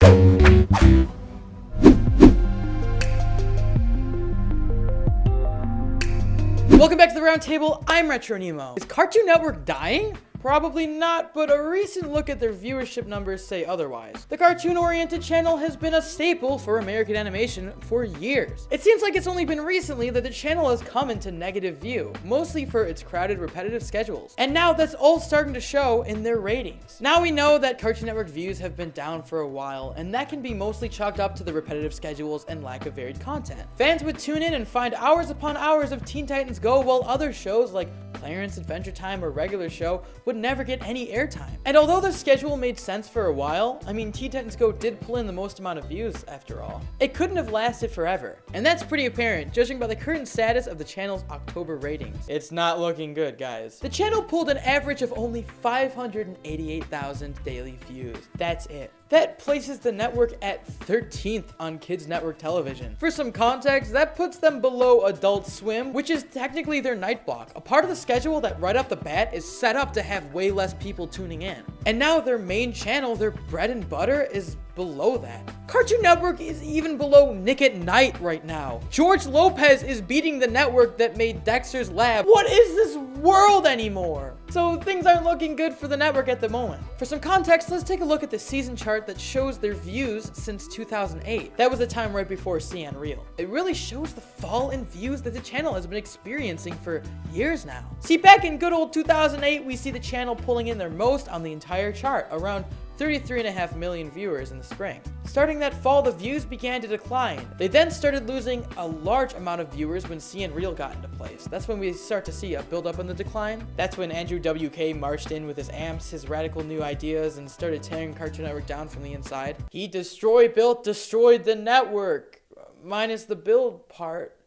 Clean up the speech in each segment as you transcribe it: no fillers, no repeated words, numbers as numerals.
Welcome back to the Roundtable. I'm RetroNemo. Is Cartoon Network dying? Probably not, but a recent look at their viewership numbers say otherwise. The cartoon-oriented channel has been a staple for American animation for years. It seems like it's only been recently that the channel has come into negative view, mostly for its crowded, repetitive schedules. And now that's all starting to show in their ratings. Now we know that Cartoon Network views have been down for a while, and that can be mostly chalked up to the repetitive schedules and lack of varied content. Fans would tune in and find hours upon hours of Teen Titans Go, while other shows like Clarence Adventure Time or Regular Show would never get any airtime. And although the schedule made sense for a while, I mean, Teen Titans Go did pull in the most amount of views after all. It couldn't have lasted forever. And that's pretty apparent, judging by the current status of the channel's October ratings. It's not looking good, guys. The channel pulled an average of only 588,000 daily views. That's it. That places the network at 13th on Kids Network Television. For some context, that puts them below Adult Swim, which is technically their night block, a part of the schedule that right off the bat is set up to have way less people tuning in. And now their main channel, their bread and butter, is below that. Cartoon Network is even below Nick at Night right now. George Lopez is beating the network that made Dexter's Lab. What is this world anymore? So things aren't looking good for the network at the moment. For some context, let's take a look at the season chart that shows their views since 2008. That was the time right before CN Real. It really shows the fall in views that the channel has been experiencing for years now. See, back in good old 2008, we see the channel pulling in their most on the entire chart, around 33.5 million viewers in the spring. Starting that fall, the views began to decline. They then started losing a large amount of viewers when CN Real got into place. That's when we start to see a build-up in the decline. That's when Andrew WK marched in with his amps, his radical new ideas, and started tearing Cartoon Network down from the inside. He destroyed the network, minus the build part.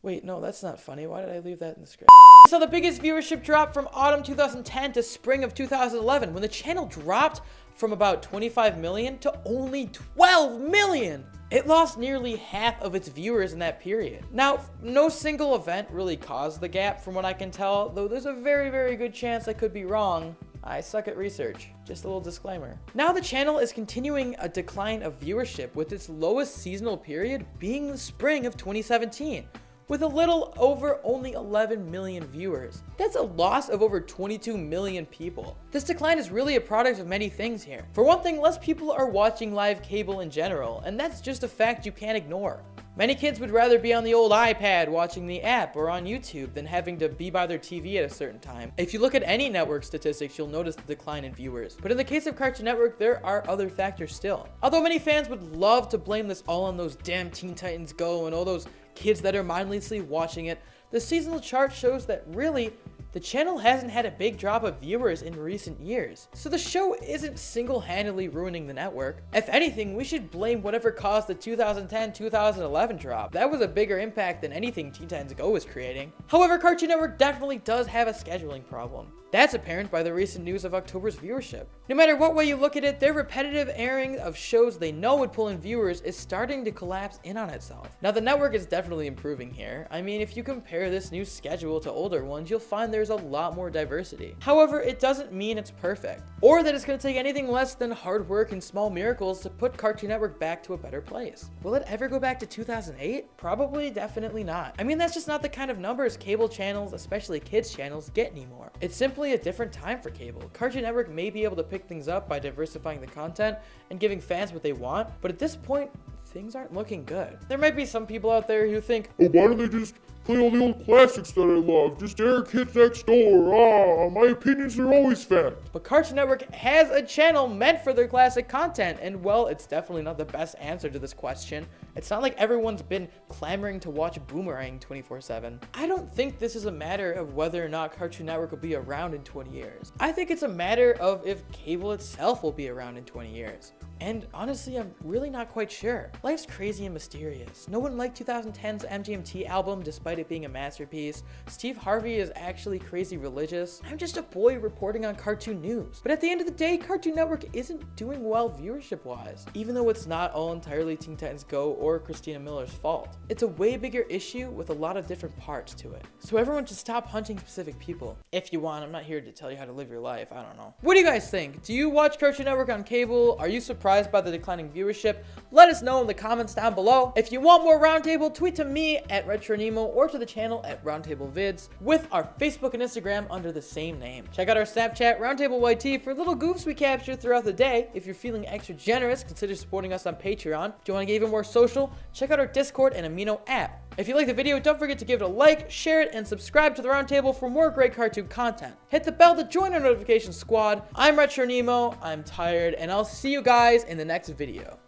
Wait, no, that's not funny. Why did I leave that in the script? So the biggest viewership drop from autumn 2010 to spring of 2011, when the channel dropped from about 25 million to only 12 million. It lost nearly half of its viewers in that period. Now, no single event really caused the gap from what I can tell, though there's a very, very good chance I could be wrong. I suck at research. Just a little disclaimer. Now the channel is continuing a decline of viewership, with its lowest seasonal period being the spring of 2017. With a little over only 11 million viewers. That's a loss of over 22 million people. This decline is really a product of many things here. For one thing, less people are watching live cable in general, and that's just a fact you can't ignore. Many kids would rather be on the old iPad watching the app or on YouTube than having to be by their TV at a certain time. If you look at any network statistics, you'll notice the decline in viewers. But in the case of Cartoon Network, there are other factors still. Although many fans would love to blame this all on those damn Teen Titans Go and all those kids that are mindlessly watching it, the seasonal chart shows that really, the channel hasn't had a big drop of viewers in recent years. So the show isn't single-handedly ruining the network. If anything, we should blame whatever caused the 2010-2011 drop. That was a bigger impact than anything Teen Titans Go was creating. However, Cartoon Network definitely does have a scheduling problem. That's apparent by the recent news of October's viewership. No matter what way you look at it, their repetitive airing of shows they know would pull in viewers is starting to collapse in on itself. Now, the network is definitely improving here. I mean, if you compare this new schedule to older ones, you'll find there's a lot more diversity. However, it doesn't mean it's perfect, or that it's going to take anything less than hard work and small miracles to put Cartoon Network back to a better place. Will it ever go back to 2008? Probably, definitely not. I mean, that's just not the kind of numbers cable channels, especially kids channels, get anymore. It's simply a different time for cable. Cartoon Network may be able to pick things up by diversifying the content and giving fans what they want, but at this point, things aren't looking good. There might be some people out there who think, oh, why don't they just play all the old classics that I love? Just air Kids Next Door. My opinions are always fact. But Cartoon Network has a channel meant for their classic content, and well, it's definitely not the best answer to this question. It's not like everyone's been clamoring to watch Boomerang 24/7. I don't think this is a matter of whether or not Cartoon Network will be around in 20 years. I think it's a matter of if cable itself will be around in 20 years. And honestly, I'm really not quite sure. Life's crazy and mysterious. No one liked 2010's MGMT album despite it being a masterpiece. Steve Harvey is actually crazy religious. I'm just a boy reporting on cartoon news. But at the end of the day, Cartoon Network isn't doing well viewership-wise, even though it's not all entirely Teen Titans Go or Christina Miller's fault. It's a way bigger issue with a lot of different parts to it. So everyone should stop hunting specific people. If you want, I'm not here to tell you how to live your life, I don't know. What do you guys think? Do you watch Cartoon Network on cable? Are you surprised by the declining viewership? Let us know in the comments down below. If you want more Roundtable, tweet to me at RetroNemo or to the channel at Roundtable Vids with our Facebook and Instagram under the same name. Check out our Snapchat, Roundtable YT, for little goofs we capture throughout the day. If you're feeling extra generous, consider supporting us on Patreon. If you want to get even more social, check out our Discord and Amino app. If you like the video, don't forget to give it a like, share it, and subscribe to the Roundtable for more great cartoon content. Hit the bell to join our notification squad. I'm RetroNemo, I'm tired, and I'll see you guys in the next video.